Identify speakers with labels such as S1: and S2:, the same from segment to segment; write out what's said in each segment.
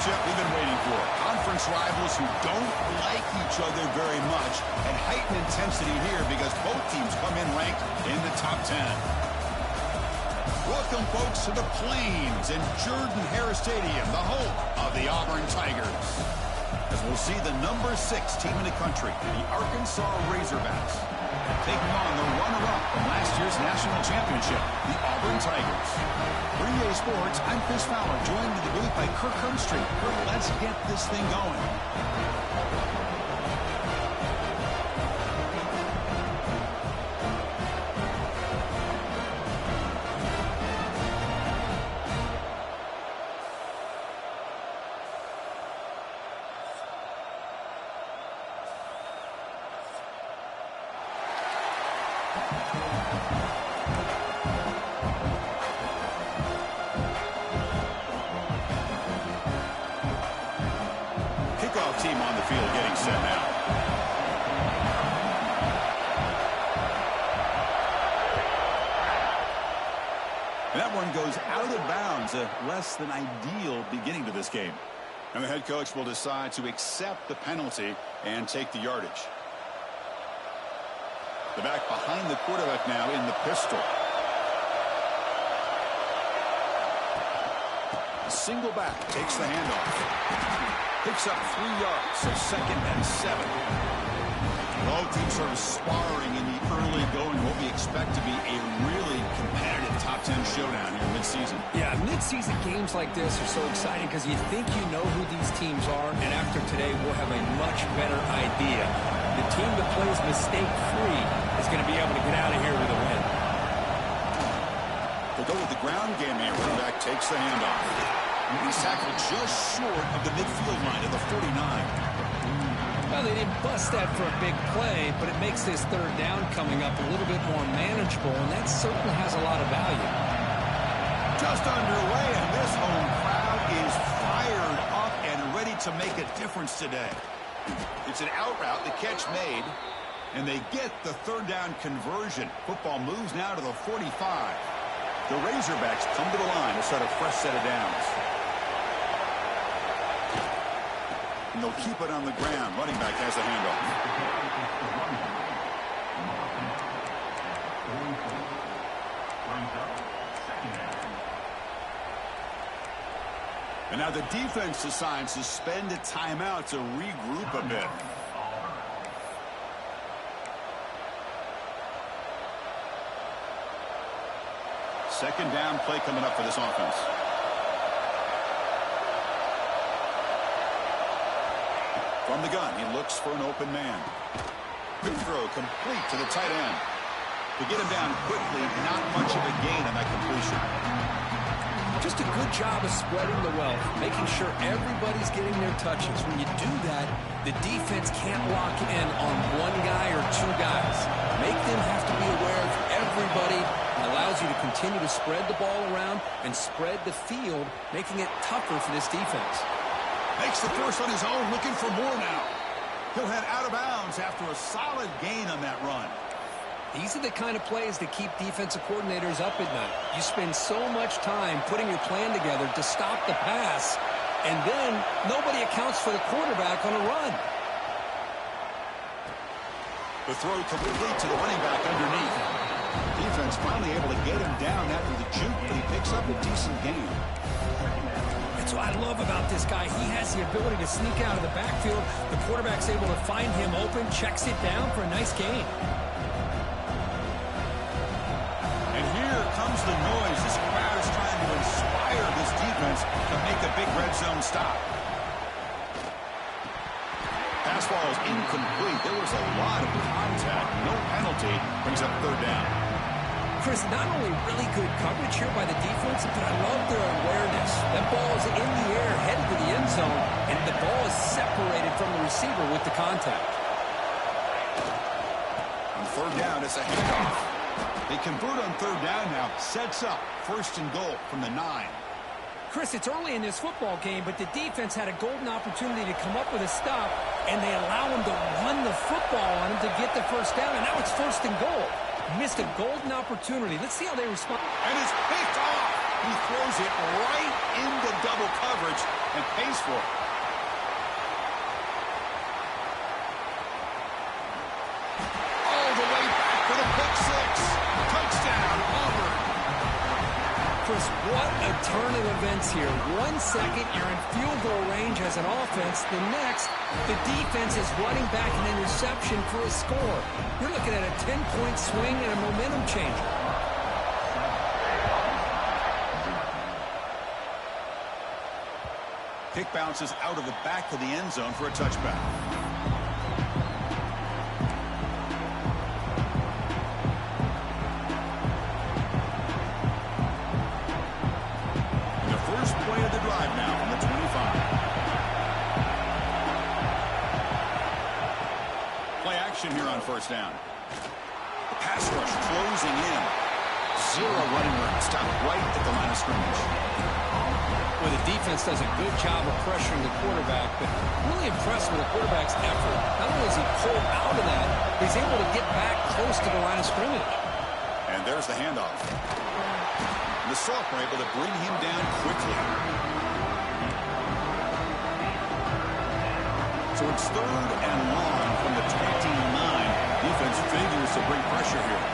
S1: matchup we've been waiting for. Conference rivals who don't like each other very much, and heightened intensity here because both teams come in ranked in the top 10. Welcome, folks, to the Plains and Jordan-Hare Stadium, the home of the Auburn Tigers. As we'll see the number 6 team in the country, the Arkansas Razorbacks, taking on the runner-up from last year's national championship, the Auburn Tigers. For EA Sports, I'm Chris Fowler, joined in the booth by Kirk Herbstreit. Kirk, let's get this thing going. Kickoff team on the field getting set now. And that one goes out of bounds, a less than ideal beginning to this game. And the head coach will decide to accept the penalty and take the yardage. The back behind the quarterback now in the pistol. A single back takes the handoff. Picks up 3 yards, so 2nd and 7. Both teams sort of sparring in the early going, what we expect to be a really competitive top 10 showdown here mid-season.
S2: Yeah, mid-season games like this are so exciting because you think you know who these teams are, and after today we'll have a much better idea. The team that plays mistake-free is going to be able to get out of here with a win.
S1: They'll go with the ground game here. Running back takes the handoff. He's tackled just short of the midfield line of the 49.
S2: Well, they didn't bust that for a big play, but it makes this 3rd down coming up a little bit more manageable, and that certainly has a lot of value.
S1: Just underway, and this home crowd is fired up and ready to make a difference today. It's an out route, the catch made, and they get the 3rd down conversion. Football moves now to the 45. The Razorbacks come to the line to start a fresh set of downs. And they'll keep it on the ground. Running back has the handoff. And now the defense decides to spend a timeout to regroup a bit. Second down play coming up for this offense. From the gun, he looks for an open man. Good throw, complete to the tight end. To get him down quickly, not much of a gain on that completion.
S2: Just a good job of spreading the wealth, making sure everybody's getting their touches. When you do that, the defense can't lock in on one guy or 2 guys. Make them have to be aware of everybody. Allows you to continue to spread the ball around and spread the field, making it tougher for this defense.
S1: Makes the first on his own, looking for more now. He'll head out of bounds after a solid gain on that run.
S2: These are the kind of plays that keep defensive coordinators up at night. You spend so much time putting your plan together to stop the pass, and then nobody accounts for the quarterback on a run.
S1: The throw complete to the running back underneath. Defense finally able to get him down after the juke, but he picks up a decent gain.
S2: That's what I love about this guy. He has the ability to sneak out of the backfield. The quarterback's able to find him open, checks it down for a nice gain.
S1: And here comes the noise. This crowd is trying to inspire this defense to make a big red zone stop. Pass ball is incomplete. There was a lot of contact. No penalty. Brings up 3rd down.
S2: Chris, not only really good coverage here by the defense, but I love their awareness. That ball is in the air, headed to the end zone, and the ball is separated from the receiver with the contact.
S1: On 3rd down, it's a handoff. They convert on 3rd down now. Sets up 1st and goal from the 9.
S2: Chris, it's early in this football game, but the defense had a golden opportunity to come up with a stop, and they allow him to run the football on him to get the 1st down, and now it's 1st and goal. Missed a golden opportunity. Let's see how they respond.
S1: And it's picked off. He throws it right into double coverage and pays for it. All the way back for the pick six. Touchdown, Auburn.
S2: Chris, what a turn of events here. 1 second, you're in field goal range as an offense. The next, the defense is running back an interception for a score. You're looking at a 10-point swing and a momentum changer.
S1: Kick bounces out of the back of the end zone for a touchback. The first play of the drive now from the 25. Play action here on first down. The pass rush closing in. Zero running room. Stopped right at the line of scrimmage.
S2: Well, the defense does a good job of pressuring the quarterback, but really impressed with the quarterback's effort. Not only is he pulled out of that, he's able to get back close to the line of scrimmage.
S1: And there's the handoff. And the sophomore able to bring him down quickly. So it's 3rd and long from the 29. Defense figures to bring pressure here.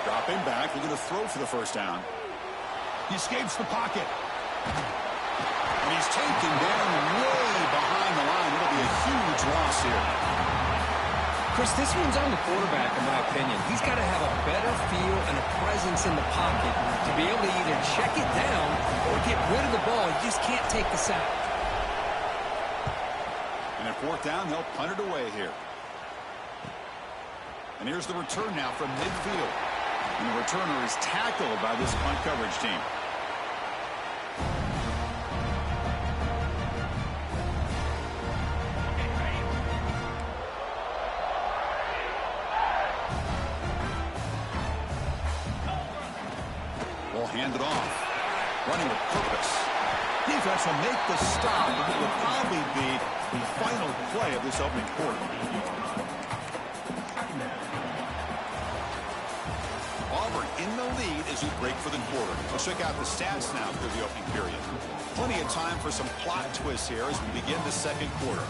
S1: Dropping back, looking to throw for the first down. He escapes the pocket. And he's taken down way behind the line. It'll be a huge loss here.
S2: Chris, this one's on the quarterback, in my opinion. He's got to have a better feel and a presence in the pocket to be able to either check it down or get rid of the ball. You just can't take the sack.
S1: And at 4th down, they'll punt it away here. And here's the return now from midfield. And the returner is tackled by this punt coverage team. Will hand it off. Running with purpose. Defense will make the stop, but it will probably be the final play of this opening quarter. Auburn in the lead as we break for the quarter. Let's check out the stats now through the opening period. Plenty of time for some plot twists here as we begin the second quarter.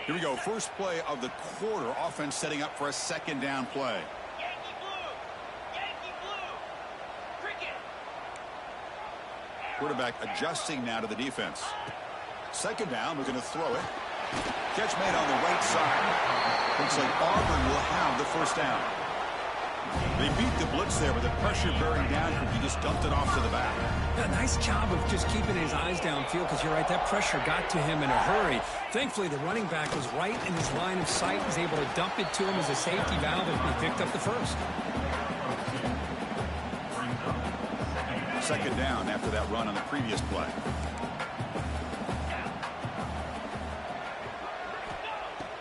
S1: Here we go. First play of the quarter. Offense setting up for a 2nd down play.
S3: Yankee blue! Yankee blue! Cricket!
S1: Quarterback adjusting now to the defense. 2nd down, we're going to throw it. Catch made on the right side. Looks like Auburn will have the first down. They beat the blitz there with the pressure bearing down. He just dumped it off to the back.
S2: Yeah, nice job of just keeping his eyes downfield because you're right, that pressure got to him in a hurry. Thankfully, the running back was right in his line of sight. He was able to dump it to him as a safety valve and he picked up the first.
S1: 2nd down after that run on the previous play.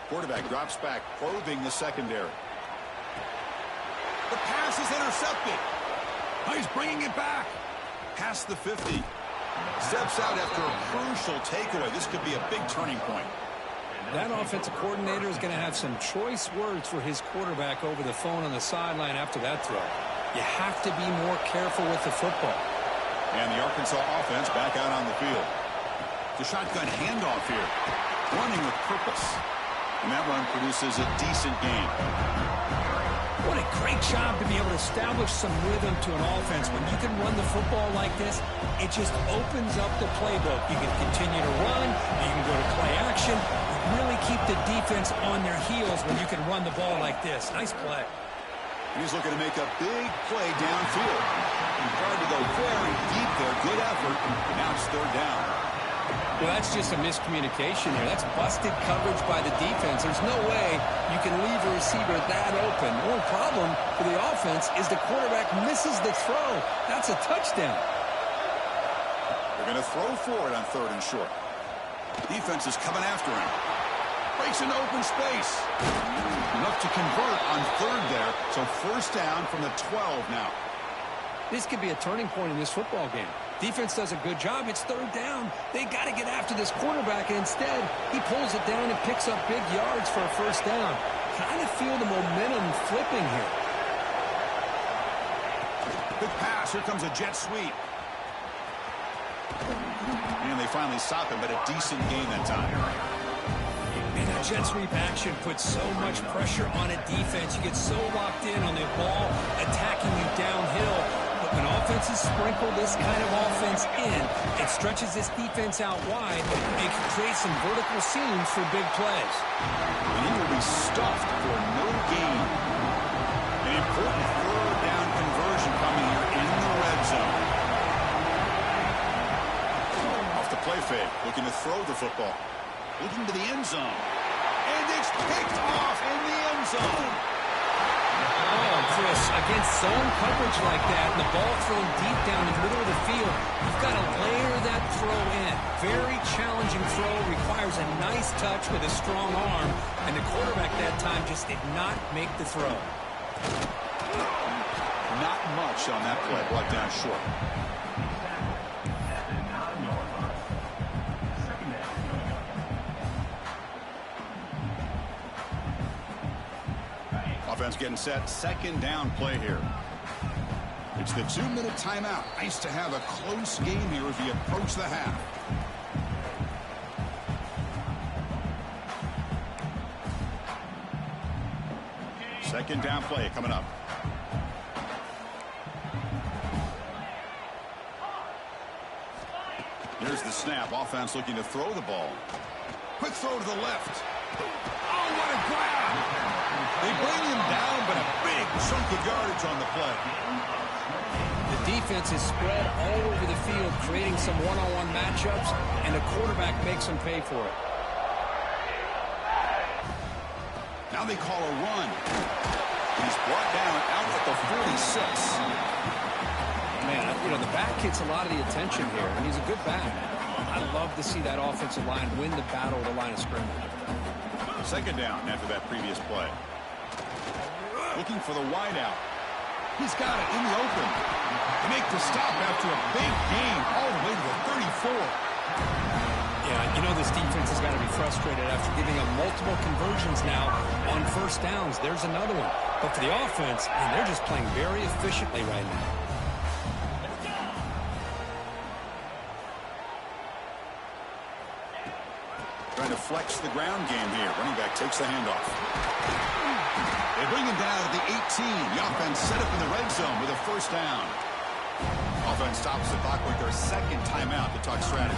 S1: Quarterback drops back, probing the secondary. The pass is intercepted. Oh, he's bringing it back. Past the 50. Steps out after a crucial takeaway. This could be a big turning point.
S2: That offensive coordinator is going to have some choice words for his quarterback over the phone on the sideline after that throw. You have to be more careful with the football.
S1: And the Arkansas offense back out on the field. The shotgun handoff here. Running with purpose. And that run produces a decent gain.
S2: What a great job to be able to establish some rhythm to an offense. When you can run the football like this, it just opens up the playbook. You can continue to run. You can go to play action. Really keep the defense on their heels when you can run the ball like this. Nice play.
S1: He's looking to make a big play downfield. He tried to go very deep there. Good effort. Now it's 3rd down.
S2: Well, that's just a miscommunication here. That's busted coverage by the defense. There's no way you can leave a receiver that open. The only problem for the offense is the quarterback misses the throw. That's a touchdown.
S1: They're going to throw for it on 3rd and short. Defense is coming after him. Breaks into open space. Enough to convert on 3rd there. So 1st down from the 12 now.
S2: This could be a turning point in this football game. Defense does a good job. It's third down. They got to get after this quarterback, and instead, he pulls it down and picks up big yards for a first down. Kind of feel the momentum flipping here.
S1: Good pass. Here comes a jet sweep. And they finally stop him, but a decent gain that time.
S2: And that jet sweep action puts so much pressure on a defense. You get so locked in on the ball attacking you downhill. But when offenses sprinkle this kind of offense in, it stretches this defense out wide and can create some vertical seams for big plays.
S1: And he will be stuffed for no gain. An important third down conversion coming here in the red zone. Off the play fake, looking to throw the football. Looking to the end zone. And it's picked off in the end zone.
S2: Oh, Chris, against zone coverage like that, and the ball thrown deep down in the middle of the field, you've got to layer that throw in. Very challenging throw, requires a nice touch with a strong arm, and the quarterback that time just did not make the throw.
S1: Not much on that play, brought down short. Offense getting set. Second down play here. It's the 2-minute timeout. Nice to have a close game here as we approach the half. Second down play coming up. Here's the snap. Offense looking to throw the ball. Quick throw to the left. Oh, what a grab! They bring him down, but a big chunk of yardage on the play.
S2: The defense is spread all over the field, creating some one-on-one matchups, and the quarterback makes them pay for it.
S1: Now they call a run. He's brought down out at the 46.
S2: Man, you know, the back gets a lot of the attention here, and he's a good back. I love to see that offensive line win the battle at the line of scrimmage.
S1: Second down after that previous play. Looking for the wideout. He's got it in the open. They make the stop after a big gain all the way to the 34.
S2: Yeah, you know this defense has got to be frustrated after giving up multiple conversions now on first downs. There's another one. But for the offense, man, they're just playing very efficiently right now.
S1: Trying to flex the ground game here. Running back takes the handoff. They bring him down at the 18. The offense set up in the red zone with a first down. Offense stops the clock with their second timeout to talk strategy.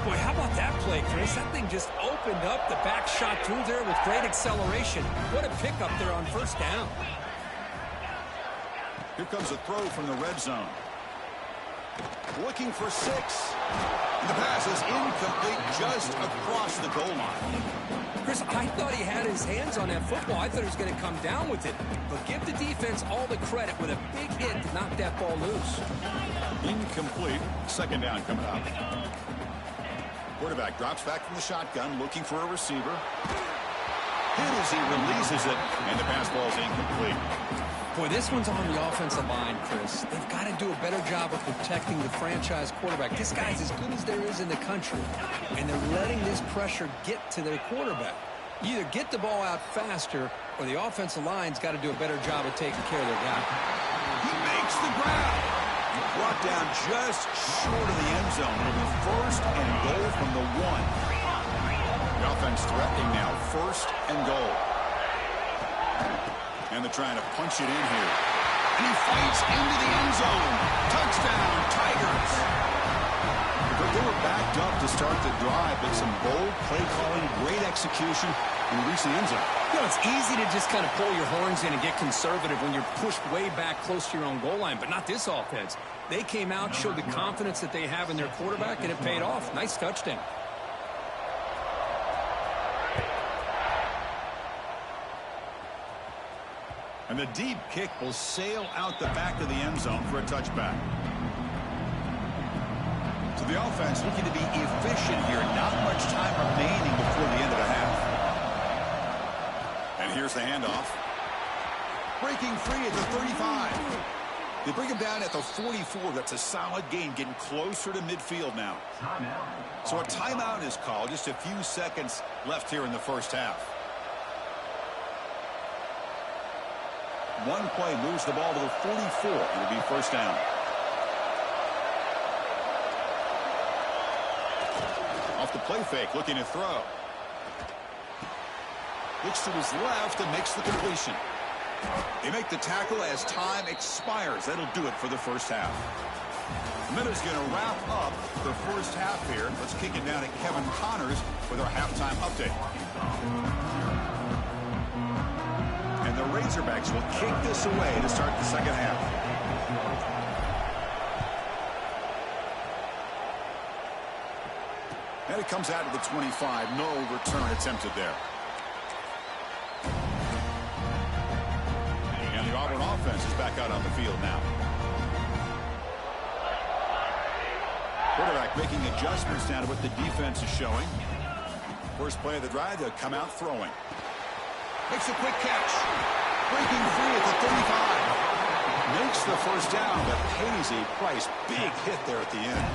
S2: Boy, how about that play, Chris? That thing just opened up. The back shot through there with great acceleration. What a pickup there on first down.
S1: Here comes a throw from the red zone. Looking for 6. And the pass is incomplete just across the goal line.
S2: Chris, I thought he had his hands on that football. I thought he was going to come down with it. But give the defense all the credit with a big hit to knock that ball loose.
S1: Incomplete. Second down coming up. Quarterback drops back from the shotgun, looking for a receiver. Hit as he releases it, and the pass ball is incomplete.
S2: Boy, this one's on the offensive line, Chris. They've got to do a better job of protecting the franchise quarterback. This guy's as good as there is in the country, and they're letting this pressure get to their quarterback. You either get the ball out faster, or the offensive line's got to do a better job of taking care of their guy.
S1: He makes the grab. Brought down just short of the end zone. It'll be first and goal from the 1. The offense threatening now. First and goal. And they're trying to punch it in here. And he fights into the end zone. Touchdown, Tigers. They were backed up to start the drive, but some bold play calling, great execution, and reach the end zone.
S2: You know, it's easy to just kind of pull your horns in and get conservative when you're pushed way back close to your own goal line, but not this offense. They came out, showed the confidence that they have in their quarterback, and it paid off. Nice touchdown.
S1: And the deep kick will sail out the back of the end zone for a touchback. So the offense looking to be efficient here. Not much time remaining before the end of the half. And here's the handoff. Breaking free at the 35. They bring him down at the 44. That's a solid gain, getting closer to midfield now. So a timeout is called. Just a few seconds left here in the first half. One play moves the ball to the 44. It'll be first down. Off the play fake, looking to throw. Looks to his left and makes the completion. They make the tackle as time expires. That'll do it for the first half. Miller's going to wrap up the first half here. Let's kick it down to Kevin Connors with our halftime update. And the Razorbacks will kick this away to start the second half. And it comes out to the 25. No return attempted there. And the Auburn offense is back out on the field now. Quarterback making adjustments now to what the defense is showing. First play of the drive, they'll come out throwing. Makes a quick catch. Breaking free at the 35. Makes the first down, but pays a price. Big hit there at the end.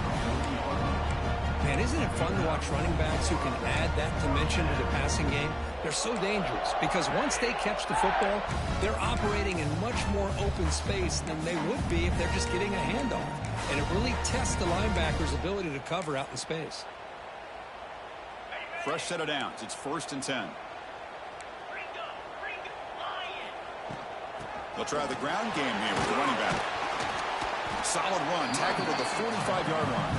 S2: Man, isn't it fun to watch running backs who can add that dimension to the passing game? They're so dangerous because once they catch the football, they're operating in much more open space than they would be if they're just getting a handoff. And it really tests the linebacker's ability to cover out in space.
S1: Fresh set of downs. It's 1st and 10. They'll try the ground game here with the running back. Solid run, tackled at the 45-yard line.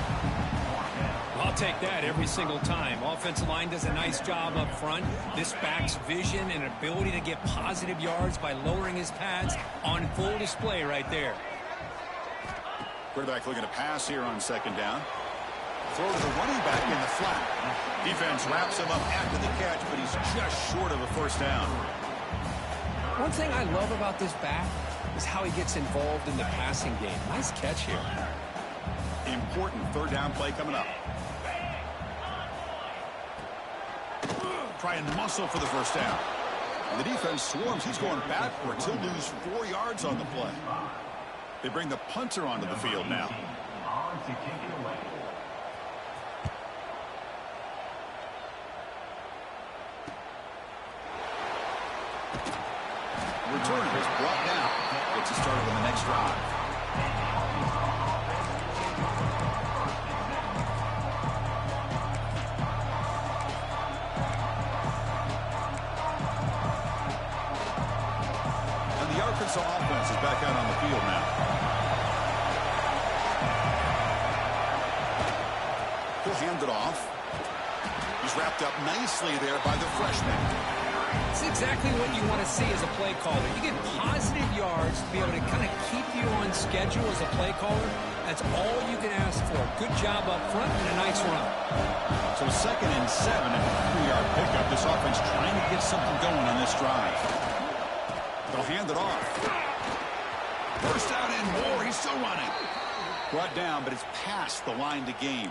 S2: I'll take that every single time. Offensive line does a nice job up front. This back's vision and ability to get positive yards by lowering his pads on full display right there.
S1: Quarterback looking to pass here on second down. Throw to the running back in the flat. Defense wraps him up after the catch, but he's just short of a first down.
S2: One thing I love about this back is how he gets involved in the passing game. Nice catch here.
S1: Important third down play coming up. Try and muscle for the first down. And the defense swarms. He's going backwards. He'll lose 4 yards on the play. They bring the punter onto the field now. Returner is brought down. Gets us started on the next drive. And the Arkansas offense is back out on the field now. He'll hand it off. He's wrapped up nicely there by the freshman.
S2: It's exactly what you want to see as a play caller. You get positive yards to be able to kind of keep you on schedule as a play caller. That's all you can ask for. Good job up front and a nice run.
S1: So 2nd and 7 and a 3-yard pickup. This offense trying to get something going on this drive. They'll hand it off. First down and more. He's still running. Brought down, but it's past the line to gain.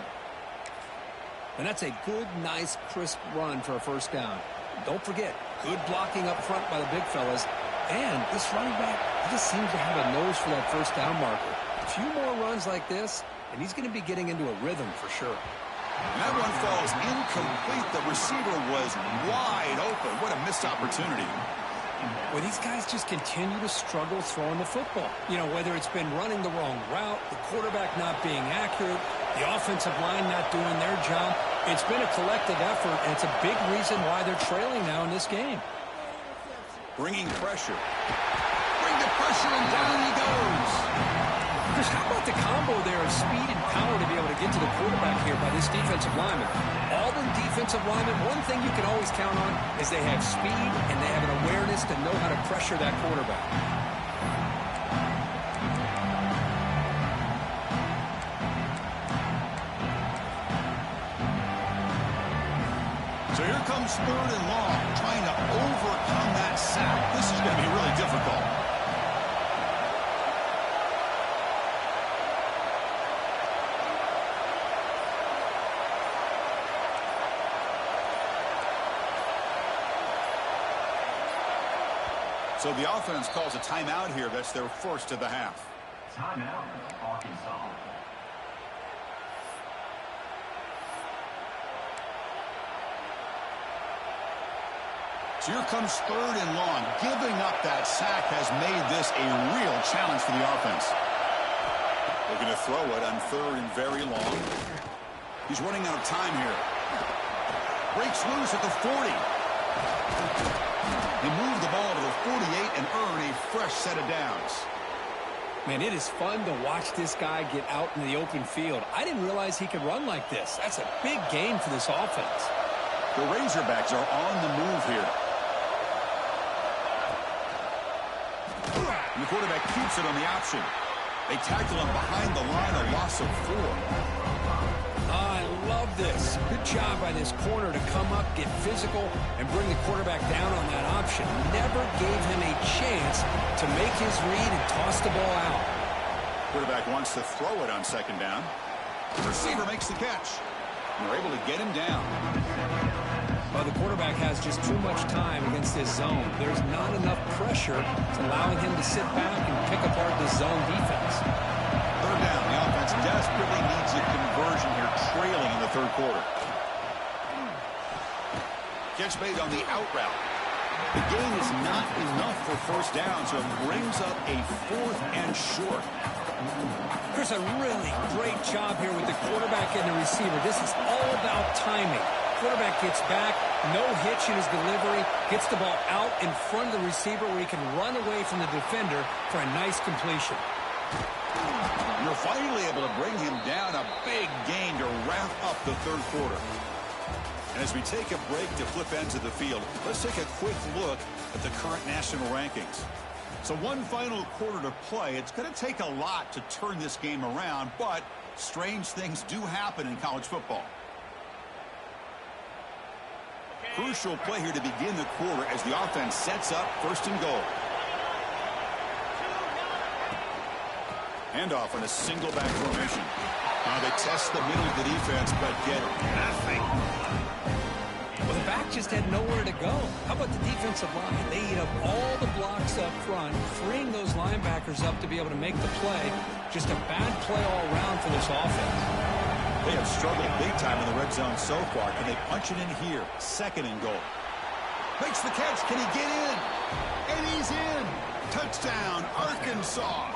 S2: And that's a good, nice, crisp run for a first down. Don't forget, good blocking up front by the big fellas. And this running back, he just seems to have a nose for that first down marker. A few more runs like this, and he's going to be getting into a rhythm for sure.
S1: And that one falls incomplete. The receiver was wide open. What a missed opportunity.
S2: Well, these guys just continue to struggle throwing the football. You know, whether it's been running the wrong route, the quarterback not being accurate, the offensive line not doing their job. It's been a collective effort, and it's a big reason why they're trailing now in this game.
S1: Bringing pressure. Bring the pressure, and down he goes.
S2: Chris, how about the combo there of speed and power to be able to get to the quarterback here by this defensive lineman? Auburn defensive linemen, one thing you can always count on is they have speed and they have an awareness to know how to pressure that quarterback.
S1: So here comes 3rd and long, trying to overcome that sack. This is going to be really difficult. So the offense calls a timeout here. That's their first of the half.
S4: Timeout, Arkansas.
S1: So here comes 3rd and long. Giving up that sack has made this a real challenge for the offense. Looking to throw it on 3rd and very long. He's running out of time here. Breaks loose at the 40. They move the ball to the 48 and earn a fresh set of downs.
S2: Man, it is fun to watch this guy get out in the open field. I didn't realize he could run like this. That's a big gain for this offense.
S1: The Razorbacks are on the move here. And the quarterback keeps it on the option. They tackle him behind the line, a loss of 4.
S2: I love this. Good job by this corner to come up, get physical, and bring the quarterback down on that option. Never gave him a chance to make his read and toss the ball out.
S1: Quarterback wants to throw it on 2nd down. The receiver makes the catch. And they're able to get him down.
S2: Well, the quarterback has just too much time against this zone. There's not enough pressure to allowing him to sit back and pick apart the zone defense.
S1: 3rd down. The offense desperately needs a conversion here, trailing in the 3rd quarter. Catch made on the out route. The gain is not enough for 1st down, so it brings up a 4th and short.
S2: Chris, a really great job here with the quarterback and the receiver. This is all about timing. Quarterback gets back, no hitch in his delivery, gets the ball out in front of the receiver where he can run away from the defender for a nice completion.
S1: You're finally able to bring him down, a big gain to wrap up the 3rd quarter. And as we take a break to flip ends of the field, let's take a quick look at the current national rankings. So one final quarter to play. It's going to take a lot to turn this game around, but strange things do happen in college football. Crucial play here to begin the quarter as the offense sets up 1st and goal. Handoff in a single back formation. They test the middle of the defense, but get nothing.
S2: Well, the back just had nowhere to go. How about the defensive line? They eat up all the blocks up front, freeing those linebackers up to be able to make the play. Just a bad play all around for this offense.
S1: They have struggled big time in the red zone so far. Can they punch it in here? 2nd and goal. Makes the catch. Can he get in? And he's in. Touchdown, Arkansas.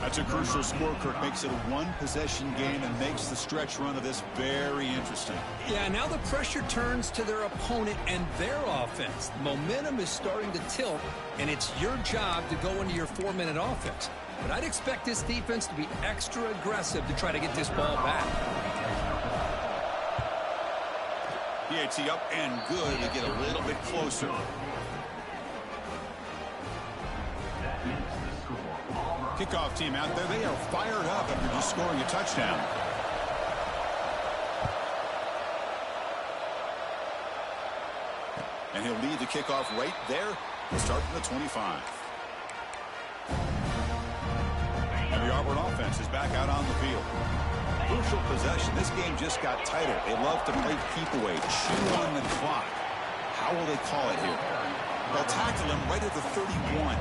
S1: That's a crucial score, Kirk. Makes it a 1-possession game and makes the stretch run of this very interesting.
S2: Yeah, now the pressure turns to their opponent and their offense. The momentum is starting to tilt, and it's your job to go into your 4-minute offense. But I'd expect this defense to be extra aggressive to try to get this ball back.
S1: PAT up and good to get a little bit closer. Kickoff team out there. They are fired up after just scoring a touchdown. And he'll lead the kickoff right there. He'll start from the 25. And the Auburn offense is back out on the field. Crucial possession. This game just got tighter. They love to play keep away, chew on the clock. How will they call it here? They'll tackle him right at the 31.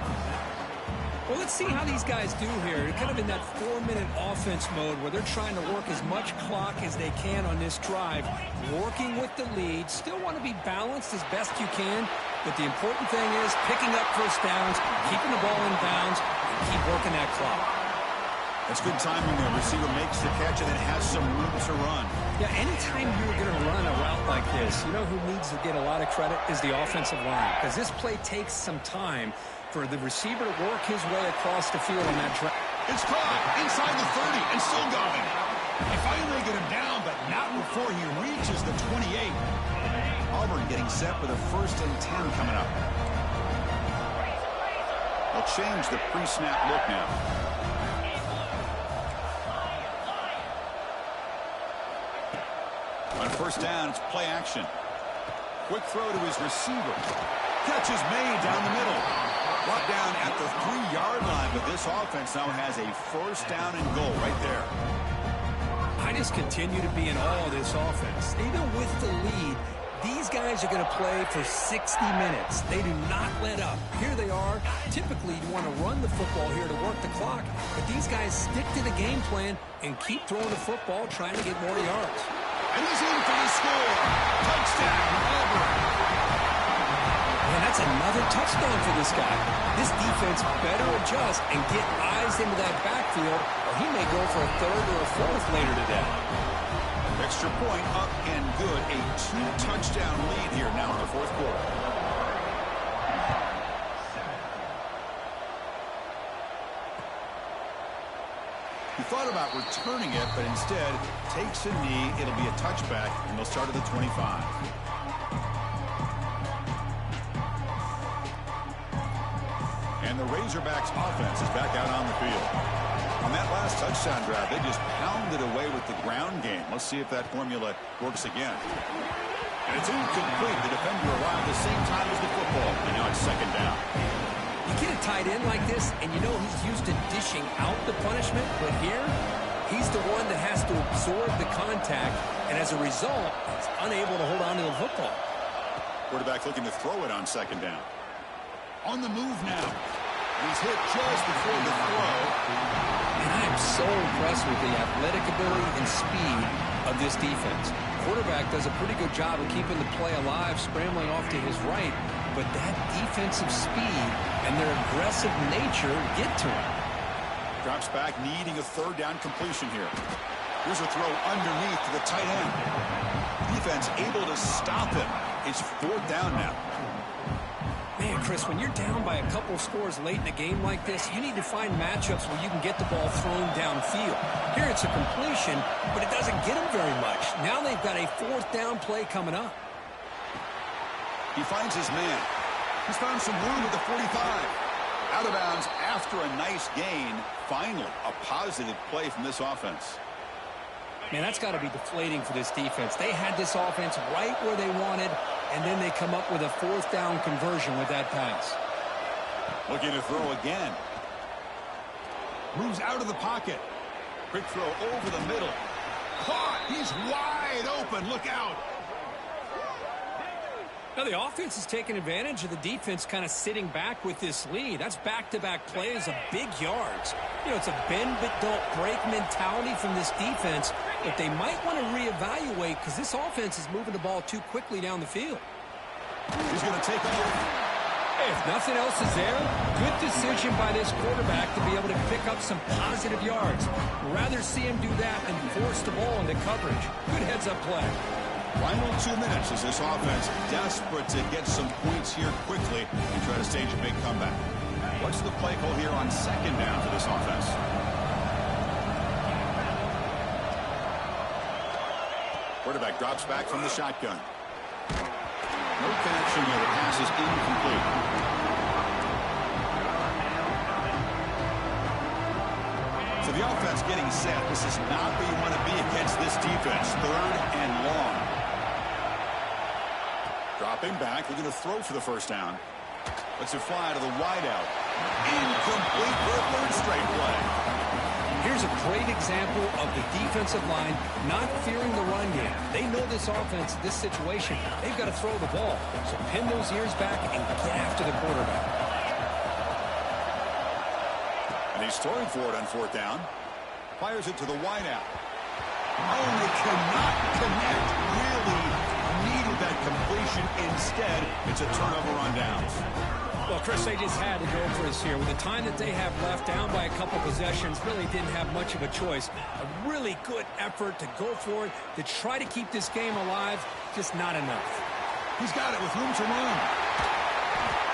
S2: Well, let's see how these guys do here. They're kind of in that 4-minute offense mode where they're trying to work as much clock as they can on this drive, working with the lead. Still want to be balanced as best you can, but the important thing is picking up 1st downs, keeping the ball in bounds, and keep working that clock.
S1: That's good timing there. Receiver makes the catch and then has some room to run.
S2: Yeah, anytime you're going to run a route like this, you know who needs to get a lot of credit is the offensive line, because this play takes some time for the receiver to work his way across the field on that drive.
S1: It's caught inside the 30 and still going. They finally get him down, but not before he reaches the 28. Auburn getting set for the 1st and 10 coming up. They'll change the pre-snap look now. On 1st down, it's play action. Quick throw to his receiver. Catch is made down the middle. Brought down at the 3-yard line, but this offense now has a 1st down and goal right there.
S2: I just continue to be in awe of this offense. Even with the lead, These guys are going to play for 60 minutes. They do not let up. Here they are. Typically, you want to run the football here to work the clock, but these guys stick to the game plan and keep throwing the football, trying to get more yards.
S1: And he's in for the score. Touchdown, Auburn.
S2: And that's another touchdown for this guy. This defense better adjust and get eyes into that backfield, or he may go for a third or a fourth later today.
S1: Extra point up and good. A 2-touchdown lead here now in the fourth quarter. He thought about returning it, but instead takes a knee. It'll be a touchback, and they'll start at the 25. And the Razorbacks offense is back out on the field. On that last touchdown drive, they just pounded away with the ground game. Let's see if that formula works again. And it's incomplete. The defender arrived at the same time as the football. And now it's second down.
S2: You get a tight end like this, and you know he's used to dishing out the punishment, but here, he's the one that has to absorb the contact, and as a result, he's unable to hold on to the football.
S1: Quarterback looking to throw it on second down. On the move now. He's hit just before the throw.
S2: And I am so impressed with the athletic ability and speed of this defense. Quarterback does a pretty good job of keeping the play alive, scrambling off to his right, but that defensive speed and their aggressive nature get to him.
S1: Drops back, needing a third down completion here. Here's a throw underneath to the tight end. Defense able to stop him. It's fourth down now.
S2: Man, Chris, when you're down by a couple of scores late in a game like this, you need to find matchups where you can get the ball thrown downfield. Here it's a completion, but it doesn't get him very much. Now they've got a fourth down play coming up.
S1: He finds his man. He's found some room at the 45. Out of bounds after a nice gain. Finally, a positive play from this offense.
S2: Man, that's got to be deflating for this defense. They had this offense right where they wanted, and then they come up with a fourth down conversion with that pass.
S1: Looking to throw again. Moves out of the pocket. Quick throw over the middle. Caught. He's wide open. Look out.
S2: Now the offense is taking advantage of the defense kind of sitting back with this lead. That's back-to-back plays of big yards. You know, it's a bend-but-don't-break mentality from this defense, but they might want to reevaluate because this offense is moving the ball too quickly down the field.
S1: He's going to take off.
S2: Hey, if nothing else is there, good decision by this quarterback to be able to pick up some positive yards. Rather see him do that than force the ball into coverage. Good heads-up play.
S1: Final 2 minutes as this offense desperate to get some points here quickly and try to stage a big comeback. What's the play call here on second down for this offense? Quarterback drops back from the shotgun. No connection here. The pass is incomplete. So the offense getting set. This is not where you want to be against this defense. Third and long. Dropping back, looking to throw for the first down. Lets it fly to the wideout. Incomplete for a third straight play.
S2: Here's a great example of the defensive line not fearing the run game. They know this offense, this situation, they've got to throw the ball. So pin those ears back and get after the quarterback.
S1: And he's throwing for it on fourth down. Fires it to the wideout. Oh, they cannot connect. Really needed that completion. Instead, it's a turnover on downs.
S2: Well, Chris, they just had to go for this here. With the time that they have left, down by a couple possessions, really didn't have much of a choice. A really good effort to go for it, to try to keep this game alive, just not enough.
S1: He's got it with room to run.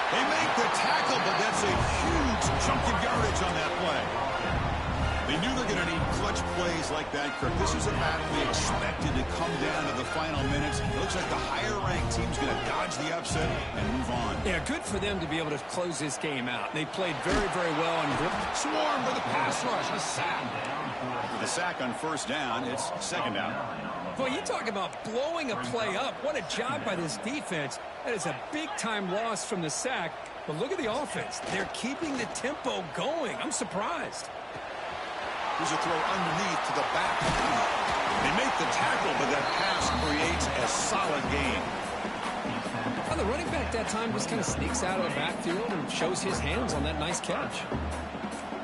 S1: They make the tackle, but that's a huge chunk of yardage on that play. They knew they're going to need clutch plays like that, Kirk. This is a match we expected to come down to the final minutes. It looks like the higher-ranked team's going to dodge the upset and move on.
S2: Yeah, good for them to be able to close this game out. They played very, very well. And
S1: Swarm for the pass rush. A sack. With a sack on first down, it's second down.
S2: Boy, you talk about blowing a play up. What a job by this defense. That is a big-time loss from the sack. But look at the offense. They're keeping the tempo going. I'm surprised.
S1: Here's a throw underneath to the back. They make the tackle, but that pass creates a solid gain.
S2: Well, the running back that time just kind of sneaks out of the backfield and shows his hands on that nice catch.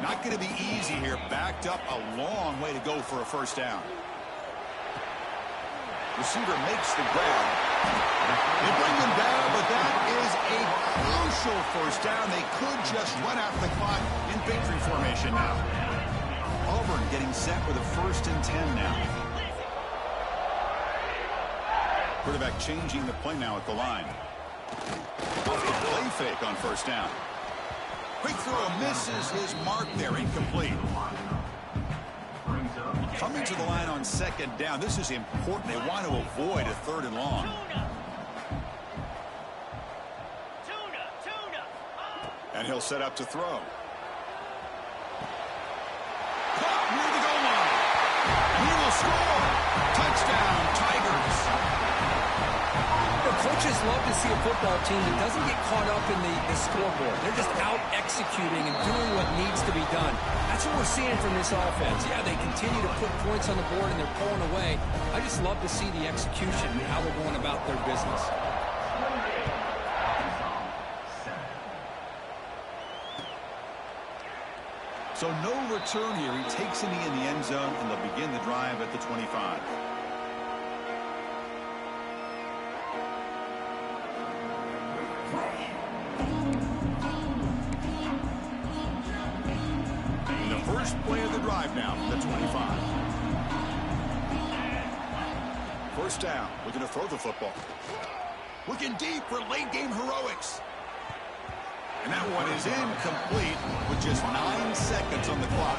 S1: Not going to be easy here. Backed up a long way to go for a first down. Receiver makes the grab. They bring them down, but that is a crucial first down. They could just run out the clock in victory formation now. Auburn getting set with a 1st and 10 now. Quarterback changing the play now at the line. Off the play fake on first down. Quick throw misses his mark there, incomplete. Coming to the line on 2nd down. This is important. They want to avoid a 3rd and long. And he'll set up to throw. Caught near the goal line. He will score. Touchdown, Tigers.
S2: Coaches love to see a football team that doesn't get caught up in the scoreboard. They're just out executing and doing what needs to be done. That's what we're seeing from this offense. Yeah, they continue to put points on the board and they're pulling away. I just love to see the execution and how they're going about their business.
S1: So no return here. He takes it in the end zone, and they'll begin the drive at the 25. Play of the drive now, the 25. First down, looking to throw the football. Looking deep for late game heroics. And that one is incomplete with just 9 seconds on the clock.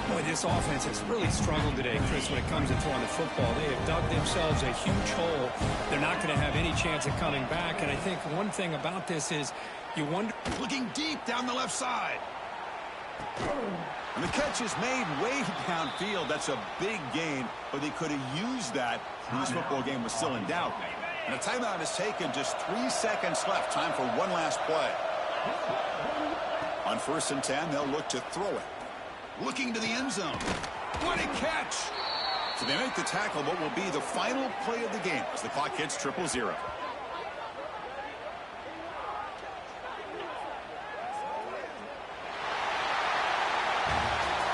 S2: Boy, this offense has really struggled today, Chris, when it comes to throwing the football. They have dug themselves a huge hole. They're not going to have any chance of coming back. And I think one thing about this is you wonder.
S1: Looking deep down the left side. And the catch is made way downfield. That's a big gain, but they could have used that when this football game was still in doubt. And a timeout is taken. Just 3 seconds left. Time for one last play. On 1st and 10, they'll look to throw it. Looking to the end zone. What a catch! So they make the tackle, what will be the final play of the game as the clock hits 0-0.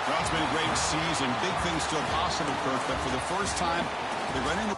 S1: Well, it's been a great season. Big things still possible, Kirk, but for the first time, they run into